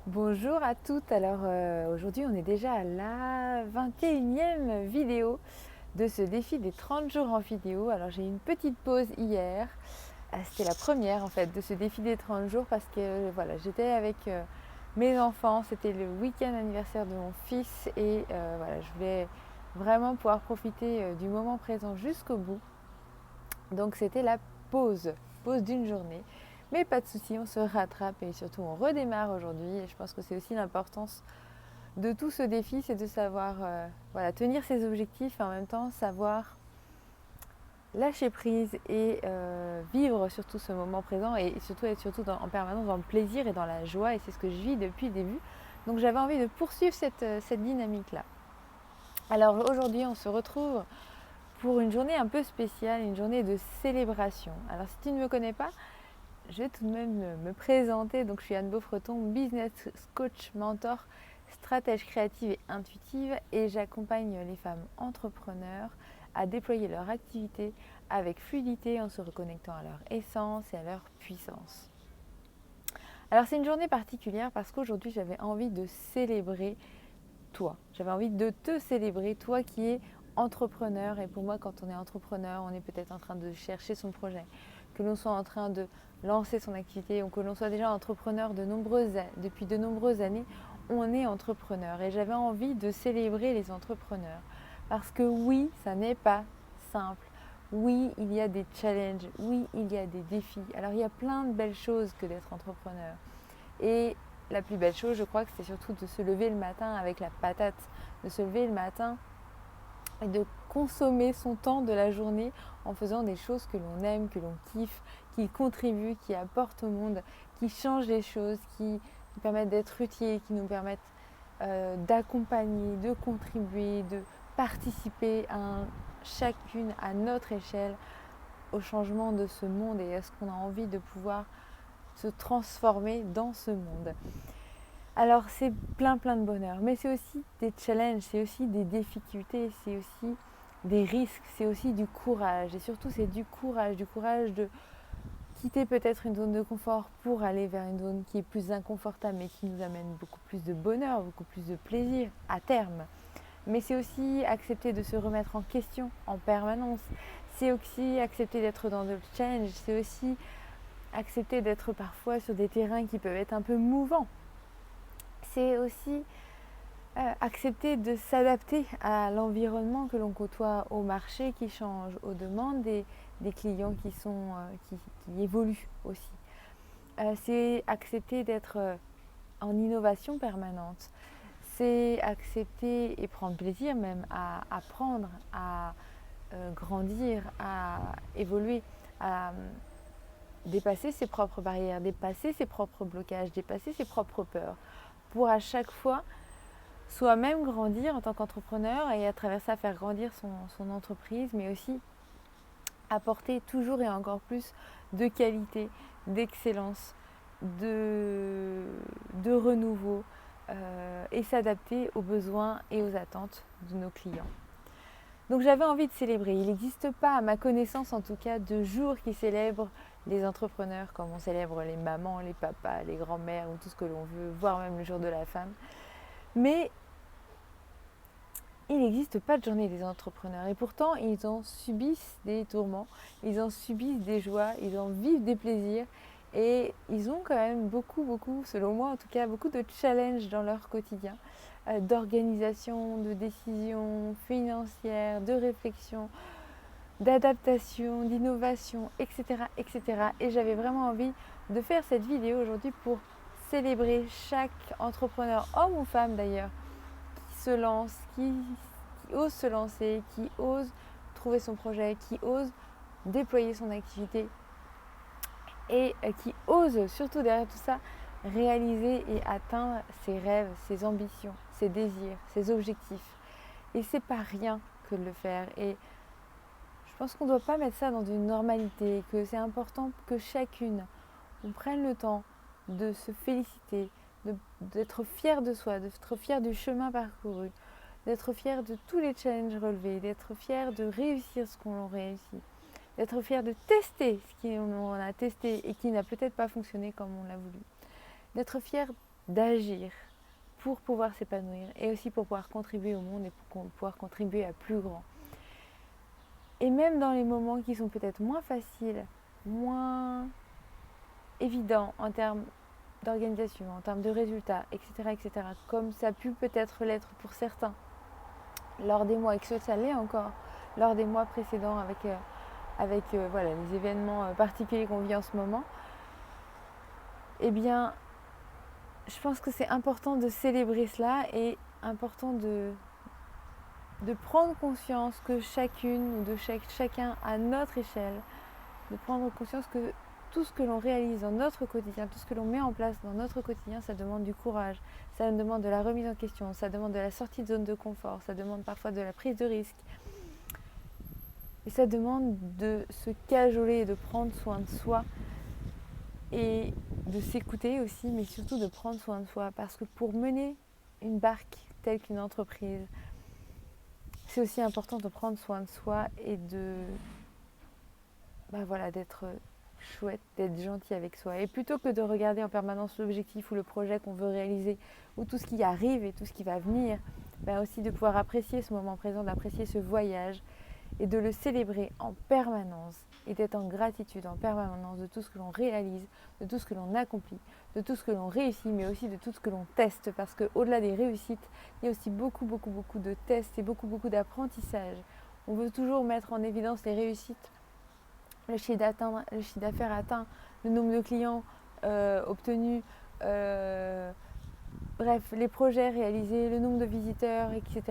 Bonjour à toutes, alors aujourd'hui on est déjà à la 21e vidéo de ce défi des 30 jours en vidéo. Alors j'ai eu une petite pause hier, c'était la première en fait de ce défi des 30 jours parce que voilà, j'étais avec mes enfants, c'était le week-end anniversaire de mon fils et voilà, je voulais vraiment pouvoir profiter du moment présent jusqu'au bout. Donc c'était la pause d'une journée. Mais pas de souci, on se rattrape et surtout on redémarre aujourd'hui. Et je pense que c'est aussi l'importance de tout ce défi, c'est de savoir voilà, tenir ses objectifs et en même temps savoir lâcher prise et vivre surtout ce moment présent et surtout être en permanence dans le plaisir et dans la joie. Et c'est ce que je vis depuis le début. Donc j'avais envie de poursuivre cette dynamique-là. Alors aujourd'hui, on se retrouve pour une journée un peu spéciale, une journée de célébration. Alors si tu ne me connais pas, je vais tout de même me présenter. Donc je suis Anne Beaufreton, business coach, mentor, stratège créative et intuitive et j'accompagne les femmes entrepreneurs à déployer leur activité avec fluidité en se reconnectant à leur essence et à leur puissance. Alors c'est une journée particulière parce qu'aujourd'hui j'avais envie de célébrer toi. J'avais envie de te célébrer, toi qui es entrepreneur. Et pour moi, quand on est entrepreneur, on est peut-être en train de chercher son projet, que l'on soit en train de lancer son activité ou que l'on soit déjà entrepreneur depuis de nombreuses années, on est entrepreneur. Et j'avais envie de célébrer les entrepreneurs. Parce que oui, ça n'est pas simple. Oui, il y a des challenges. Oui, il y a des défis. Alors, il y a plein de belles choses que d'être entrepreneur. Et la plus belle chose, je crois que c'est surtout de se lever le matin avec la patate, de se lever le matin et de consommer son temps de la journée en faisant des choses que l'on aime, que l'on kiffe, qui contribuent, qui apportent au monde, qui changent les choses, qui nous permettent d'être utiles, qui nous permettent d'accompagner, de contribuer, de participer chacune à notre échelle au changement de ce monde et à ce qu'on a envie de pouvoir se transformer dans ce monde. Alors c'est plein de bonheur, mais c'est aussi des challenges, c'est aussi des difficultés, c'est aussi des risques, c'est aussi du courage. Et surtout c'est du courage de quitter peut-être une zone de confort pour aller vers une zone qui est plus inconfortable mais qui nous amène beaucoup plus de bonheur, beaucoup plus de plaisir à terme. Mais c'est aussi accepter de se remettre en question en permanence. C'est aussi accepter d'être dans le challenge, c'est aussi accepter d'être parfois sur des terrains qui peuvent être un peu mouvants. C'est aussi accepter de s'adapter à l'environnement que l'on côtoie, au marché qui change, aux demandes des clients qui évoluent aussi. C'est accepter d'être en innovation permanente. C'est accepter et prendre plaisir même à apprendre, à grandir, à évoluer, à dépasser ses propres barrières, dépasser ses propres blocages, dépasser ses propres peurs, pour à chaque fois soi-même grandir en tant qu'entrepreneur et à travers ça faire grandir son entreprise, mais aussi apporter toujours et encore plus de qualité, d'excellence, de renouveau et s'adapter aux besoins et aux attentes de nos clients. Donc j'avais envie de célébrer. Il n'existe pas, à ma connaissance en tout cas, de jours qui célèbrent les entrepreneurs comme on célèbre les mamans, les papas, les grands-mères ou tout ce que l'on veut, voire même le jour de la femme. Mais il n'existe pas de journée des entrepreneurs et pourtant ils en subissent des tourments, ils en subissent des joies, ils en vivent des plaisirs et ils ont quand même beaucoup, selon moi en tout cas, beaucoup de challenges dans leur quotidien, d'organisation, de décision financière, de réflexion, d'adaptation, d'innovation, etc., etc. Et j'avais vraiment envie de faire cette vidéo aujourd'hui pour célébrer chaque entrepreneur, homme ou femme d'ailleurs, qui se lance, qui ose se lancer, qui ose trouver son projet, qui ose déployer son activité et qui ose surtout derrière tout ça réaliser et atteindre ses rêves, ses ambitions, ses désirs, ses objectifs. Et c'est pas rien que de le faire. Et je pense qu'on ne doit pas mettre ça dans une normalité, que c'est important que chacune, on prenne le temps de se féliciter, d'être fier de soi, d'être fier du chemin parcouru, d'être fier de tous les challenges relevés, d'être fier de réussir ce qu'on a réussi, d'être fier de tester ce qu'on a testé et qui n'a peut-être pas fonctionné comme on l'a voulu, d'être fier d'agir pour pouvoir s'épanouir et aussi pour pouvoir contribuer au monde et pour pouvoir contribuer à plus grand. Et même dans les moments qui sont peut-être moins faciles, moins évidents en termes d'organisation, en termes de résultats, etc., comme ça a pu peut-être l'être pour certains lors des mois, et que ça l'est encore, lors des mois précédents avec voilà, les événements particuliers qu'on vit en ce moment, eh bien, je pense que c'est important de célébrer cela et important de prendre conscience que chacune ou de chacun à notre échelle, de prendre conscience que tout ce que l'on réalise dans notre quotidien, tout ce que l'on met en place dans notre quotidien, ça demande du courage, ça demande de la remise en question, ça demande de la sortie de zone de confort, ça demande parfois de la prise de risque. Et ça demande de se cajoler et de prendre soin de soi et de s'écouter aussi, mais surtout de prendre soin de soi. Parce que pour mener une barque telle qu'une entreprise, c'est aussi important de prendre soin de soi et d'être chouette, d'être gentil avec soi. Et plutôt que de regarder en permanence l'objectif ou le projet qu'on veut réaliser, ou tout ce qui arrive et tout ce qui va venir, aussi de pouvoir apprécier ce moment présent, d'apprécier ce voyage et de le célébrer en permanence et d'être en gratitude en permanence de tout ce que l'on réalise, de tout ce que l'on accomplit, de tout ce que l'on réussit, mais aussi de tout ce que l'on teste, parce qu'au-delà des réussites, il y a aussi beaucoup de tests et beaucoup d'apprentissage. On veut toujours mettre en évidence les réussites, le chiffre d'affaires atteint, le nombre de clients obtenus, bref, les projets réalisés, le nombre de visiteurs, etc.,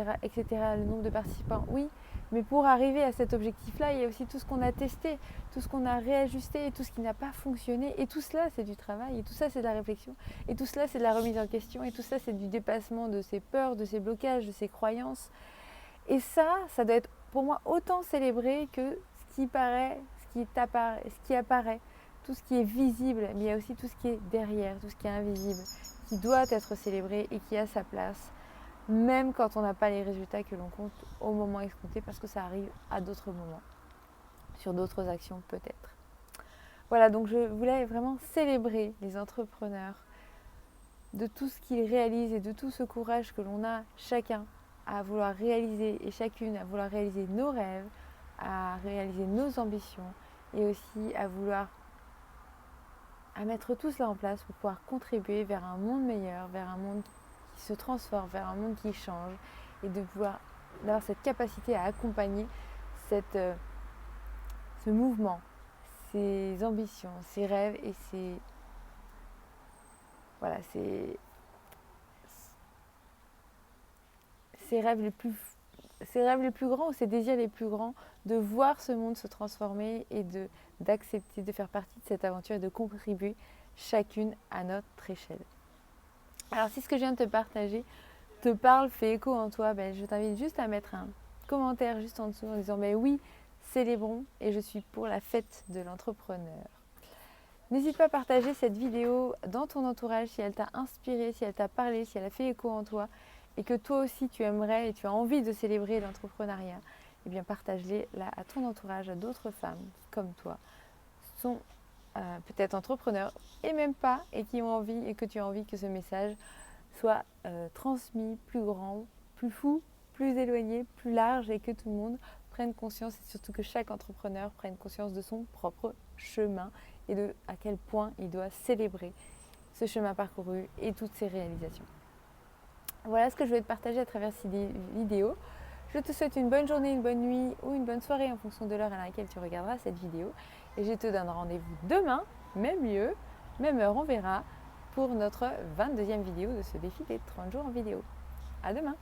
le nombre de participants, oui. Mais pour arriver à cet objectif-là, il y a aussi tout ce qu'on a testé, tout ce qu'on a réajusté, tout ce qui n'a pas fonctionné. Et tout cela, c'est du travail, et tout ça, c'est de la réflexion, et tout cela, c'est de la remise en question, et tout ça, c'est du dépassement de ses peurs, de ses blocages, de ses croyances. Et ça doit être pour moi autant célébré que ce qui paraît, ce qui apparaît, tout ce qui est visible, mais il y a aussi tout ce qui est derrière, tout ce qui est invisible, qui doit être célébré et qui a sa place, même quand on n'a pas les résultats que l'on compte au moment escompté, parce que ça arrive à d'autres moments, sur d'autres actions peut-être. Voilà, donc je voulais vraiment célébrer les entrepreneurs de tout ce qu'ils réalisent et de tout ce courage que l'on a chacun à vouloir réaliser et chacune à vouloir réaliser nos rêves, à réaliser nos ambitions et aussi à mettre tout cela en place pour pouvoir contribuer vers un monde meilleur, vers un monde qui se transforme, vers un monde qui change et d'avoir cette capacité à accompagner ce mouvement, ces ambitions, ces rêves et ces rêves les plus grands ou ces désirs les plus grands, de voir ce monde se transformer et d'accepter de faire partie de cette aventure et de contribuer chacune à notre échelle. Alors si ce que je viens de te partager te parle, fait écho en toi, je t'invite juste à mettre un commentaire juste en dessous en disant oui, célébrons et je suis pour la fête de l'entrepreneur. N'hésite pas à partager cette vidéo dans ton entourage si elle t'a inspiré, si elle t'a parlé, si elle a fait écho en toi et que toi aussi tu aimerais et tu as envie de célébrer l'entrepreneuriat. Eh bien partage-les là à ton entourage, à d'autres femmes qui comme toi sont peut-être entrepreneurs et même pas et qui ont envie et que tu as envie que ce message soit transmis plus grand, plus fou, plus éloigné, plus large et que tout le monde prenne conscience et surtout que chaque entrepreneur prenne conscience de son propre chemin et de à quel point il doit célébrer ce chemin parcouru et toutes ses réalisations. Voilà ce que je voulais te partager à travers ces vidéos. Je te souhaite une bonne journée, une bonne nuit ou une bonne soirée en fonction de l'heure à laquelle tu regarderas cette vidéo. Et je te donne rendez-vous demain, même lieu, même heure, on verra, pour notre 22e vidéo de ce défi des 30 jours en vidéo. À demain!